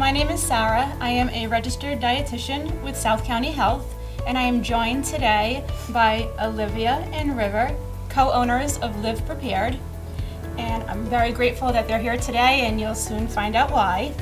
My name is Sarah. I am a registered dietitian with South County Health, and I am joined today by Olivia and River, co-owners of Live Prepared. And I'm very grateful that they're here today, and you'll soon find out why.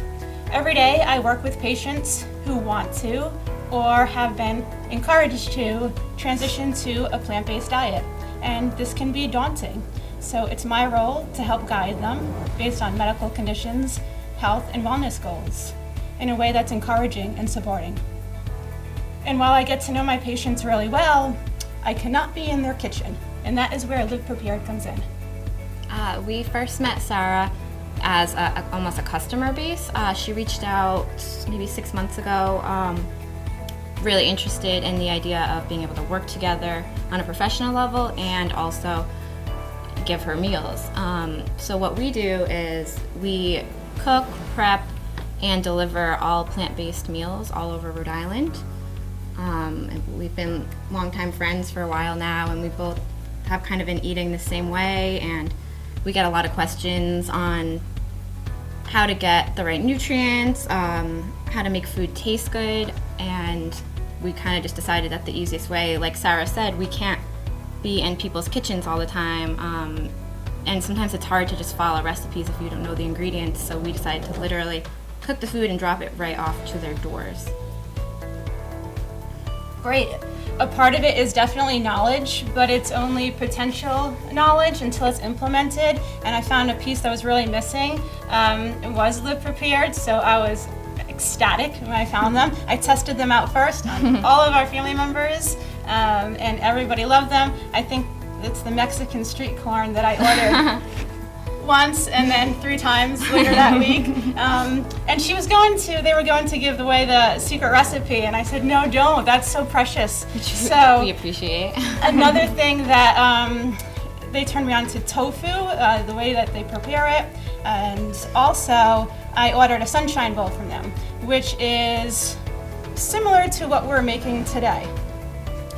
Every day I work with patients who want to or have been encouraged to transition to a plant-based diet, and this can be daunting. So it's my role to help guide them based on medical conditions, health, and wellness goals in a way that's encouraging and supporting. And while I get to know my patients really well, I cannot be in their kitchen, and that is where Live Prepared comes in. We first met Sarah as almost a customer base. She reached out maybe 6 months ago, really interested in the idea of being able to work together on a professional level and also give her meals. So what we do is we cook, prep, and deliver all plant-based meals all over Rhode Island. And we've been longtime friends for a while now, and we both have kind of been eating the same way, and we get a lot of questions on how to get the right nutrients, how to make food taste good, and we kind of just decided that the easiest way, like Sarah said, we can't be in people's kitchens all the time, and sometimes it's hard to just follow recipes if you don't know the ingredients, so we decided to literally cook the food and drop it right off to their doors. Great. A part of it is definitely knowledge, but it's only potential knowledge until it's implemented, and I found a piece that was really missing. It was Live Prepared, so I was ecstatic when I found them. I tested them out first on all of our family members, and everybody loved them. I think it's the Mexican street corn that I ordered once and then 3 times later that week. And they were going to give away the secret recipe, and I said, no, don't, that's so precious. So we appreciate. Another thing that they turned me on to tofu, the way that they prepare it, and also I ordered a sunshine bowl from them, which is similar to what we're making today.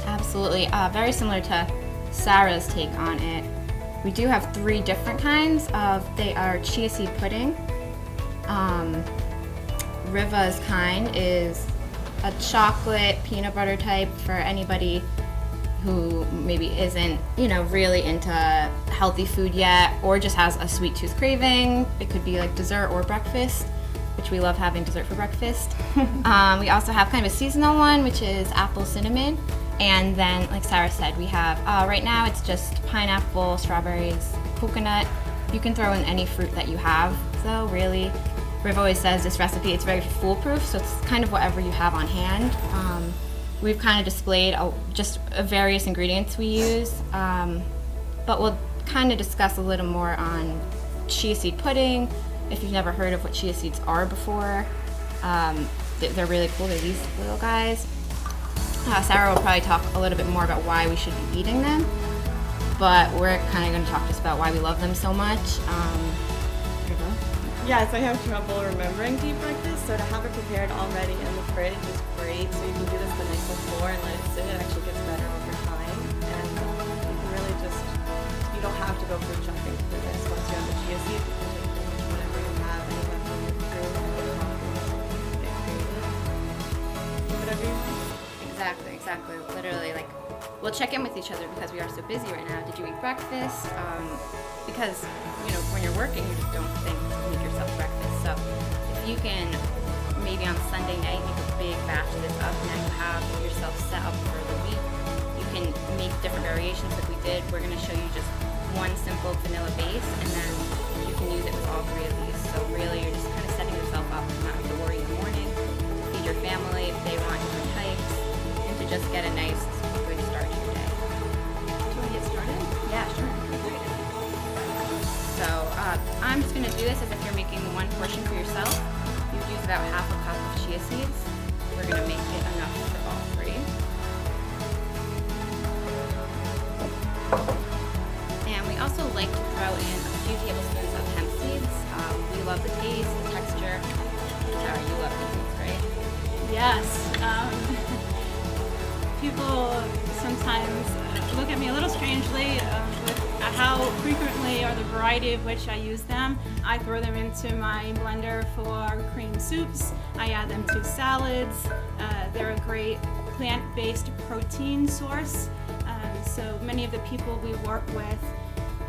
Absolutely, very similar to Sarah's take on it. We do have 3 different kinds they are Chia Seed Pudding. Riva's kind is a chocolate peanut butter type for anybody who maybe isn't, really into healthy food yet, or just has a sweet tooth craving. It could be like dessert or breakfast, which we love having dessert for breakfast. We also have kind of a seasonal one, which is apple cinnamon. And then, like Sarah said, we have, right now it's just pineapple, strawberries, coconut. You can throw in any fruit that you have, though, really. Riv always says this recipe, it's very foolproof, so it's kind of whatever you have on hand. We've kind of displayed just various ingredients we use, but we'll kind of discuss a little more on chia seed pudding. If you've never heard of what chia seeds are before, they're really cool. They're these little guys. Sarah will probably talk a little bit more about why we should be eating them, but we're kind of going to talk just about why we love them so much. Yes, I have trouble remembering to eat breakfast, so to have it prepared already in the fridge is great. So you can do this the night before and let it sit. It actually gets better over time, and you can really you don't have to go food shopping to do this. Once you have the chia seed, you can take pretty much whatever you have and you have your food and your coffee, get creative. Do whatever you want. Exactly. Literally, we'll check in with each other because we are so busy right now. Did you eat breakfast? Because, when you're working, you just don't think to make yourself breakfast. So if you can, maybe on Sunday night, make a big batch of this up, and then you have yourself set up for the week. You can make different variations like we did. We're going to show you just one simple vanilla base, and then you can use it with all 3 of these. So really, you're just kind of setting yourself up to not have to worry in the morning, feed your family if they want different types, and to just get a nice, good start to your day. Do you want to get started? Yeah, sure. So I'm just going to do this as if you're making one portion for yourself. You'd use about half a cup of chia seeds. We're going to make it enough for all 3. And we also like to throw in a few tablespoons of hemp seeds. We love the taste, the texture. Sarah, you love hemp seeds, right? Yes. People sometimes look at me a little strangely with how frequently or the variety of which I use them. I throw them into my blender for cream soups. I add them to salads. They're a great plant-based protein source. So many of the people we work with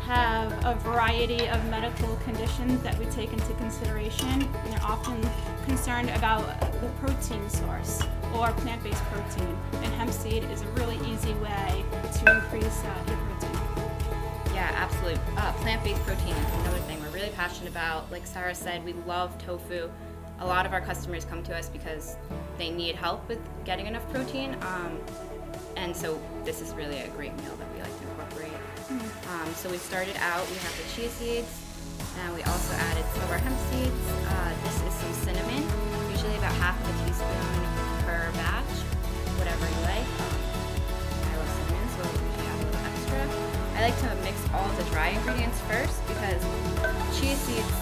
have a variety of medical conditions that we take into consideration, and they're often concerned about the protein source or plant-based protein, and hemp seed is a really easy way to increase your protein. Yeah, absolutely. Plant-based protein is another thing we're really passionate about. Like Sarah said, we love tofu. A lot of our customers come to us because they need help with getting enough protein, and so this is really a great meal that we like to incorporate. So we started out, we have the chia seeds, and we also added some of our hemp seeds. This is some cinnamon, usually about half of a teaspoon per batch, whatever you like. I love cinnamon, so we usually have a little extra. I like to mix all the dry ingredients first because chia seeds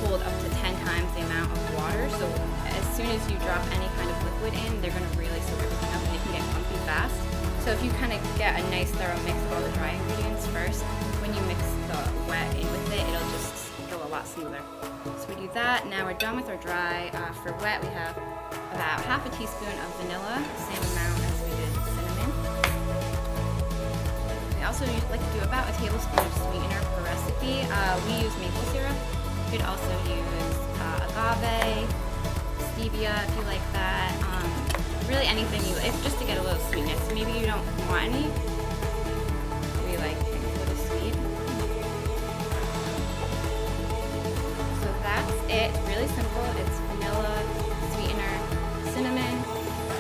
hold up to 10 times the amount of water, so as soon as you drop any kind of liquid in, they're going to really soak everything up and it can get clumpy fast. So if you kind of get a nice thorough mix of all the dry ingredients first, when you mix the wet in with it, it'll just go a lot smoother. So we do that. Now we're done with our dry. For wet, we have about half a teaspoon of vanilla, same amount as we did cinnamon. We also like to do about a tablespoon of sweetener per recipe. We use maple syrup. You could also use agave, stevia if you like that. Really anything you like, just to get a little sweetness. Maybe you don't want any. We like things a little sweet. So that's it. It's really simple. It's vanilla, sweetener, cinnamon,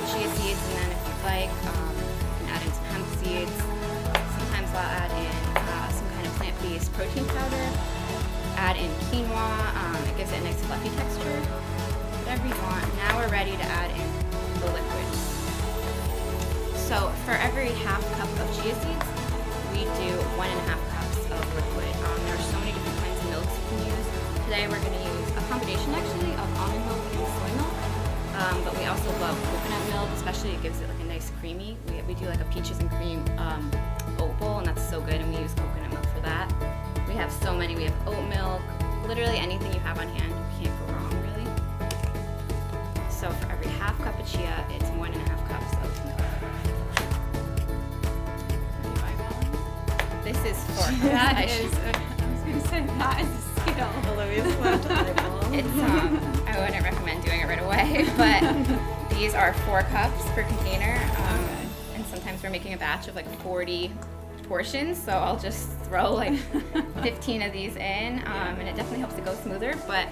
chia seeds, and then if you like, you can add in some hemp seeds. Sometimes I'll add in some kind of plant-based protein powder. Add in quinoa. It gives it a nice fluffy texture. Whatever you want. Now we're ready to add in the liquid. So for every half cup of chia seeds, we do 1.5 cups of liquid. There are so many different kinds of milks you can use. Today we're going to use a combination actually of almond milk and soy milk, but we also love coconut milk, especially it gives it like a nice creamy. We do like a peaches and cream oat bowl, and that's so good, and we use coconut milk for that. We have so many. We have oat milk, literally anything you have on hand, you can't go wrong really. So for every half cup of chia, it's 1.5 cups of milk. This is for That is, I was going to say, that is a skill. Olivia's left eyeball. It's I wouldn't recommend doing it right away, but these are 4 cups per container, and sometimes we're making a batch of like 40 portions, so I'll just throw like 15 of these in, and it definitely helps it go smoother. But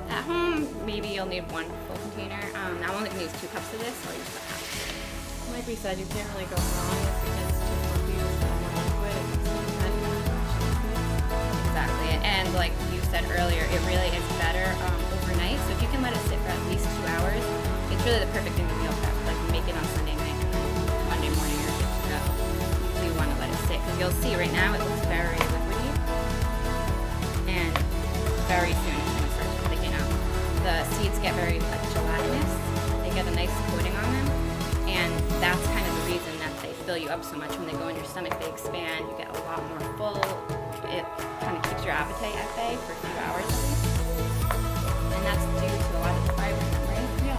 at home, maybe you'll need 1 full container. I'm only going to use 2 cups of this, so I'll use about half. Like we said, you can't really go wrong if it gets too fluffy with that more liquid. Exactly, and like you said earlier, it really is better overnight. So if you can let it sit for at least 2 hours, it's really the perfect thing to meal prep. Like make it on Sunday night and then Monday morning you're good to go. You want to let it sit because you'll see right now it looks very liquidy, and very soon it's going to start thickening up. The seeds get very like gelatinous. They get a nice coating on them, and that's kind of the reason that they fill you up so much. When they go in your stomach, they expand. You get a lot more full. It kind of keeps your appetite at bay for a few hours at least. And that's due to a lot of the fiber in them, right? Yeah.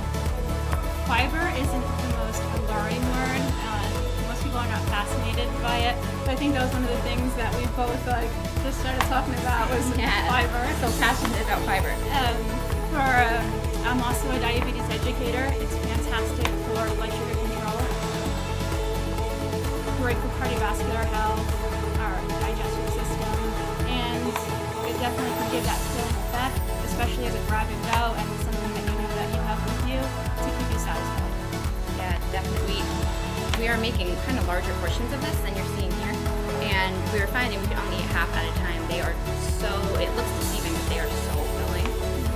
Fiber isn't the most alluring word. Most people are not fascinated by it. But I think that was one of the things that we both just started talking about was fiber. So passionate about fiber. I'm also a diabetes educator. It's fantastic for blood sugar control, great for cardiovascular health, our digestive system, and it definitely can give that filling effect, especially as a grab and go and something that you know that you have with you to keep you satisfied. Yeah, definitely. We are making kind of larger portions of this than you're seeing here, and we were finding we could only eat half at a time. They are so, it looks deceiving, but they are so filling.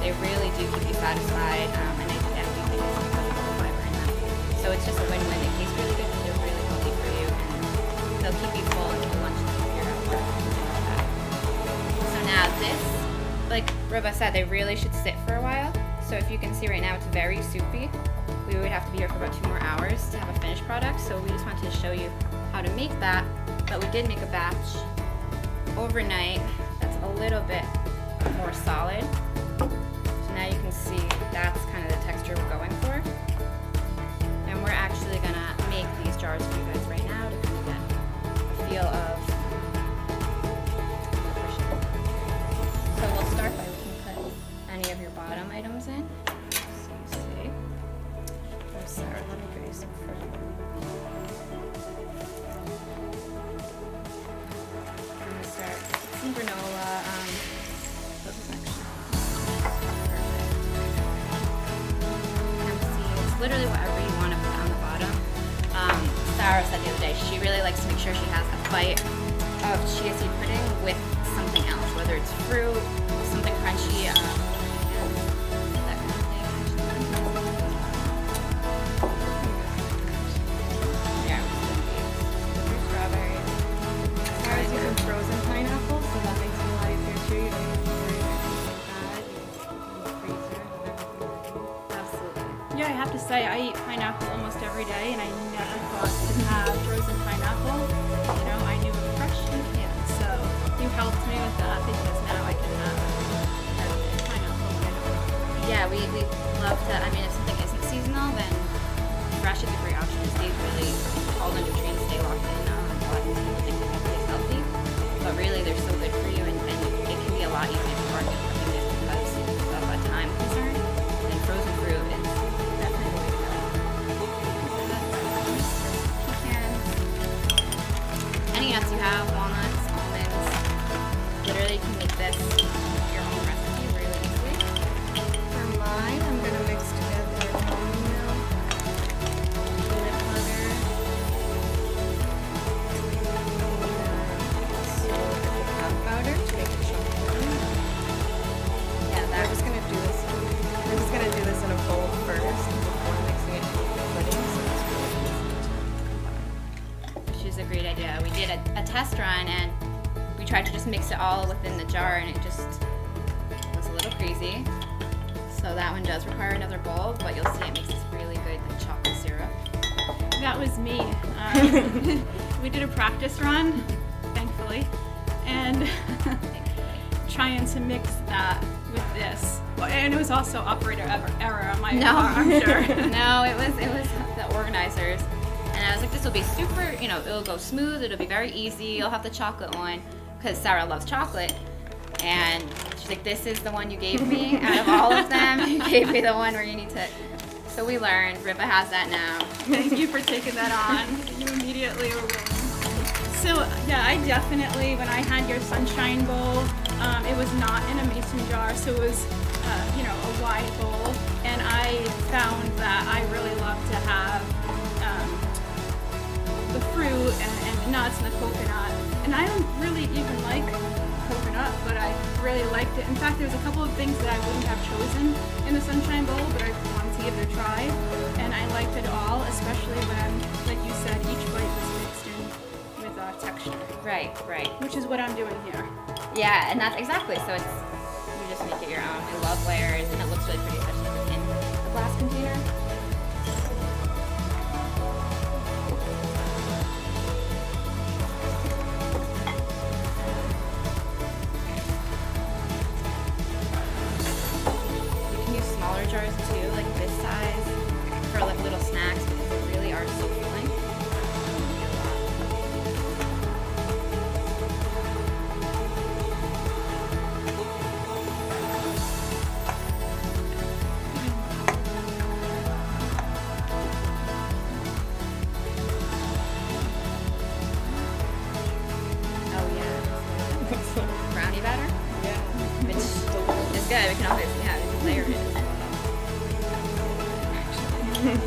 They really do keep you satisfied, and I definitely think there's some really fiber in them. So it's just a win-win. They taste really good, they're really healthy for you, and they'll keep you full until lunchtime if you're at work. So now this, like Riva said, they really should sit for a while. So if you can see right now, it's very soupy. We would have to be here for about 2 more hours to have a finished product. So we just wanted to show you how to make that. But we did make a batch overnight, that's a little bit more solid. So now you can see that's kind of the texture we're going for. And we're actually gonna make these jars for you guys right now to kind of get a feel of. So we'll start by we can put any of your bottom items in. So you see. Oh, Sarah, let me get you some fruit. I'm gonna start with some granola. This is actually perfect. Hemp seeds, literally whatever you want to put on the bottom. Sarah said the other day she really likes to make sure she has a bite of chia seed pudding with something else, whether it's fruit, something crunchy, that kind of thing. Yeah, I'm just gonna use strawberries. Sarah's using frozen pineapple, so that makes it a lot easier too. You don't have to worry about anything bad. In the freezer, have everything ready. Absolutely. Yeah, I have to say, I eat pineapple almost every day, and I never thought to have frozen pineapple. You know, I knew it fresh in the can, so you helped me with that because now I can have pineapple. You know. Yeah, we love to. I mean, if something isn't seasonal, then fresh is a great option. They really, all the nutrients stay locked in. A lot of people think that it tastes healthy, but really they're so good for you, and it can be a lot easier to market cooking this because of a time concern. And frozen fruit is definitely the way to go. Pecans, any nuts you have, walnuts, almonds. Literally, you can make this your own recipe really easily. For mine, I'm going to mix together almond milk, peanut butter, and cacao powder to make the chocolate. Yeah, I was going to do this. I'm just going to do this in a bowl first before mixing it with the pudding, so it's really easy to combine. which is a great idea. We did a test run and we tried to just mix it all within the jar and it just was a little crazy. So that one does require another bowl, but you'll see it makes this really good like chocolate syrup. That was me. We did a practice run, thankfully, and trying to mix that with this. And it was also operator error on my part, I'm sure. No, it was the organizers. And I was like, this will be super, it'll go smooth, it'll be very easy, you'll have the chocolate one, because Sarah loves chocolate. And she's like, this is the one you gave me out of all of them. You gave me the one where you need to. So we learned. Riva has that now. Thank you for taking that on. You immediately were willing. So yeah, I definitely, when I had your sunshine bowl, it was not in a mason jar, so it was, a wide bowl. And I found that I really love to have the fruit and nuts and the coconut. And I don't really even like coconut, but I really liked it. In fact, there's a couple of things that I wouldn't have chosen in the sunshine bowl, but I wanted to give it a try. And I liked it all, especially when, like you said, each bite was mixed in with texture. Right. Which is what I'm doing here. Yeah, and that's exactly. So you just make it your own. I love layers, and it looks really pretty, especially in a glass container. Smaller jars too, like this size, for like little snacks because they really are so filling. Oh yeah, brownie batter. Yeah. Which is good. We can obviously have it layered in as well. Here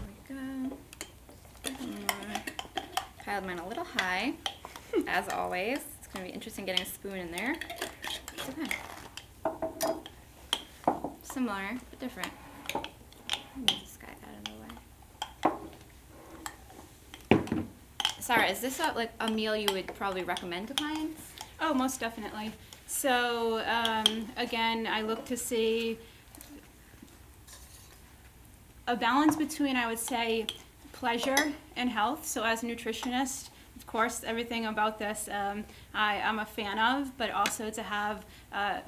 we go. Piled mine a little high, as always. It's going to be interesting getting a spoon in there. Okay. Similar, but different. Move this guy out of the way. Sarah, is this a meal you would probably recommend to clients? Oh, most definitely. So again, I look to see a balance between, I would say, pleasure and health. So as a nutritionist, of course, everything about this I'm a fan of, but also to have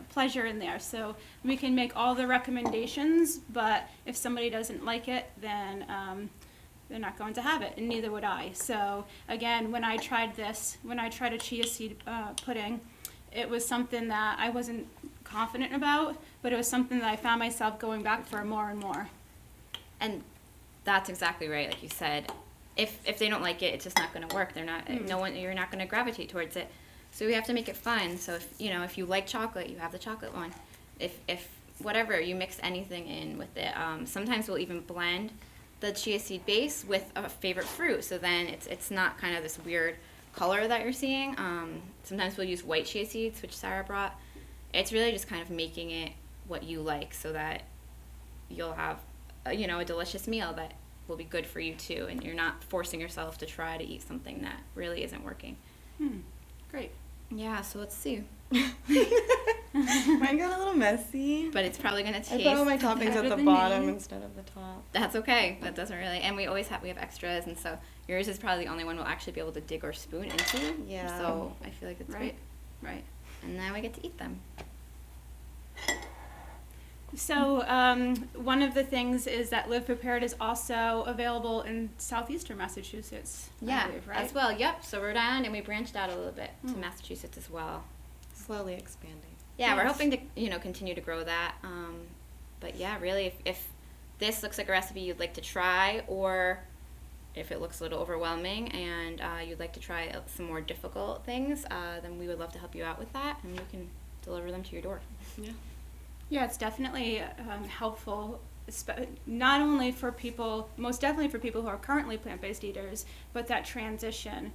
pleasure in there. So we can make all the recommendations, but if somebody doesn't like it, then they're not going to have it, and neither would I. So again, when I tried a chia seed pudding, it was something that I wasn't confident about, but it was something that I found myself going back for more and more. And that's exactly right, like you said. If they don't like it, it's just not going to work. They're not. You're not going to gravitate towards it. So we have to make it fun. So if you like chocolate, you have the chocolate one. If whatever, you mix anything in with it. Sometimes we'll even blend the chia seed base with a favorite fruit. So then it's not kind of this weird color that you're seeing. Sometimes we'll use white chia seeds, which Sarah brought. It's really just kind of making it what you like, so that you'll have a delicious meal that will be good for you too, and you're not forcing yourself to try to eat something that really isn't working. Great. Yeah, so let's see. Mine got a little messy. But it's probably going to taste... I put all my toppings at the bottom instead of the top. That's okay. That doesn't really... And we have extras, and so yours is probably the only one we'll actually be able to dig or spoon into. Yeah. So I feel like it's great. Right. And now we get to eat them. So one of the things is that Live Prepared is also available in southeastern Massachusetts. Yeah, I believe, right? as well. Yep. So Rhode Island, and we branched out a little bit to Massachusetts as well. Slowly expanding. Yeah, Yes. we're hoping to continue to grow that. But yeah, really, if this looks like a recipe you'd like to try, or if it looks a little overwhelming and you'd like to try some more difficult things, then we would love to help you out with that, and we can deliver them to your door. Yeah. Yeah, it's definitely helpful, not only for people, most definitely for people who are currently plant-based eaters, but that transition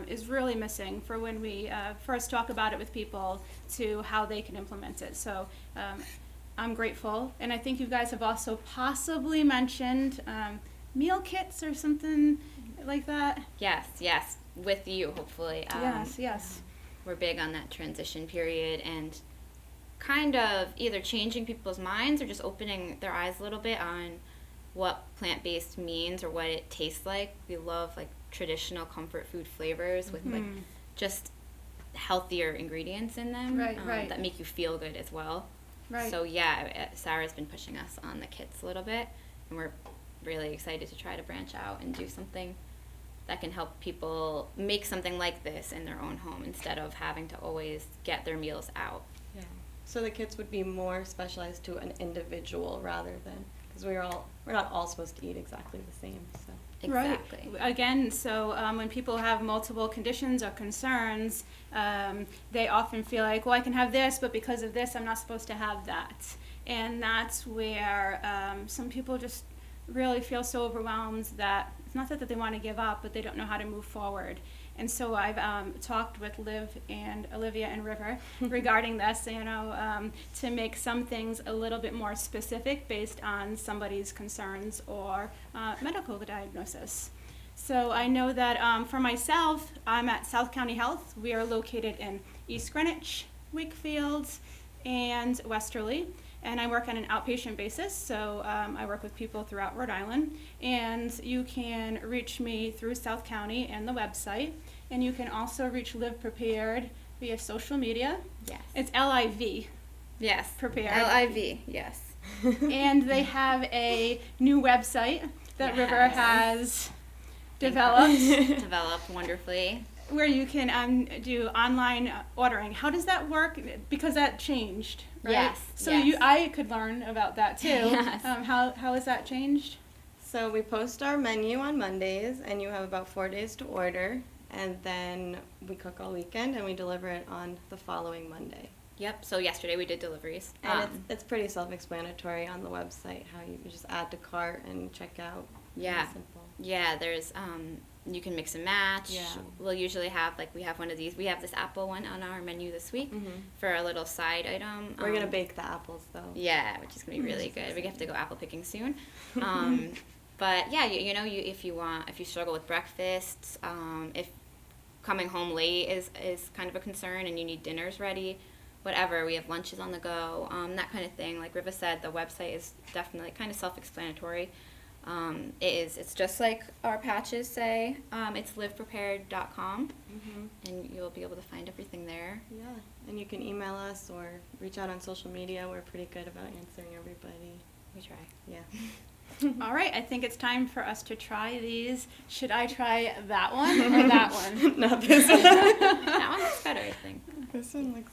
is really missing for when we first talk about it with people to how they can implement it. So I'm grateful, and I think you guys have also possibly mentioned meal kits or something like that. Yes, with you, hopefully. Yes. We're big on that transition period, and kind of either changing people's minds or just opening their eyes a little bit on what plant-based means or what it tastes like. We love like traditional comfort food flavors with like just healthier ingredients in them, right. that make you feel good as well. Right. So yeah, Sarah's been pushing us on the kits a little bit, and we're really excited to try to branch out and do something that can help people make something like this in their own home instead of having to always get their meals out. Yeah. So the kits would be more specialized to an individual rather than, because we're not all supposed to eat exactly the same. So. Exactly. Right. Again, so when people have multiple conditions or concerns, they often feel like, well, I can have this, but because of this, I'm not supposed to have that. And that's where some people just really feel so overwhelmed that it's not that they want to give up, but they don't know how to move forward. And so I've talked with Liv and Olivia and River regarding this, to make some things a little bit more specific based on somebody's concerns or medical diagnosis. So I know that for myself, I'm at South County Health. We are located in East Greenwich, Wakefield, and Westerly. And I work on an outpatient basis, so I work with people throughout Rhode Island. And you can reach me through South County and the website. And you can also reach Live Prepared via social media. Yes. It's L-I-V. Yes. Prepared. L-I-V, yes. And they have a new website that River has developed wonderfully, where you can do online ordering. How does that work? Because that changed, right? Yes. So yes. I could learn about that too. Yes. How has that changed? So we post our menu on Mondays, and you have about 4 days to order, and then we cook all weekend, and we deliver it on the following Monday. Yep. So yesterday we did deliveries. And it's pretty self-explanatory on the website, how you just add to cart and check out. Yeah. It's simple. Yeah, there's you can mix and match. Yeah. We'll usually have we have one of these. We have this apple one on our menu this week for a little side item. We're gonna bake the apples though. Yeah, which is gonna be really good. We have to go apple picking soon. But yeah, if you struggle with breakfasts, if coming home late is kind of a concern and you need dinners ready, whatever. We have lunches on the go, that kind of thing. Like Riva said, the website is definitely kind of self-explanatory. It's just like our patches say. It's liveprepared.com, and you'll be able to find everything there. Yeah, and you can email us or reach out on social media. We're pretty good about answering everybody. We try. Yeah. All right, I think it's time for us to try these. Should I try that one or that one? Not this one. That one looks better, I think. This one looks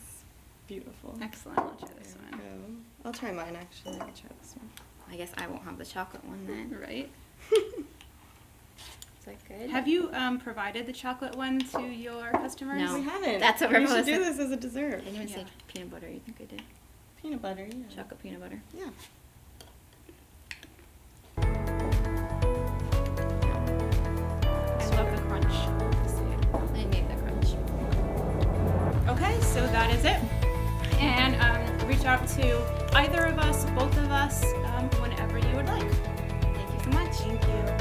beautiful. Excellent. I'll try this There we one. go. I'll try mine actually. I'll try this one. I guess I won't have the chocolate one then. Right. Is that good? Have you provided the chocolate one to your customers? No. We haven't. That's what we Riva should do was- this as a dessert. I didn't even say Yeah. peanut butter. You think I did? Peanut butter, yeah. Chocolate peanut butter. Yeah. I love the crunch. I made the crunch. Okay, so that is it. And reach out to either of us, both of us, whenever you would like. Thank you so much. Thank you.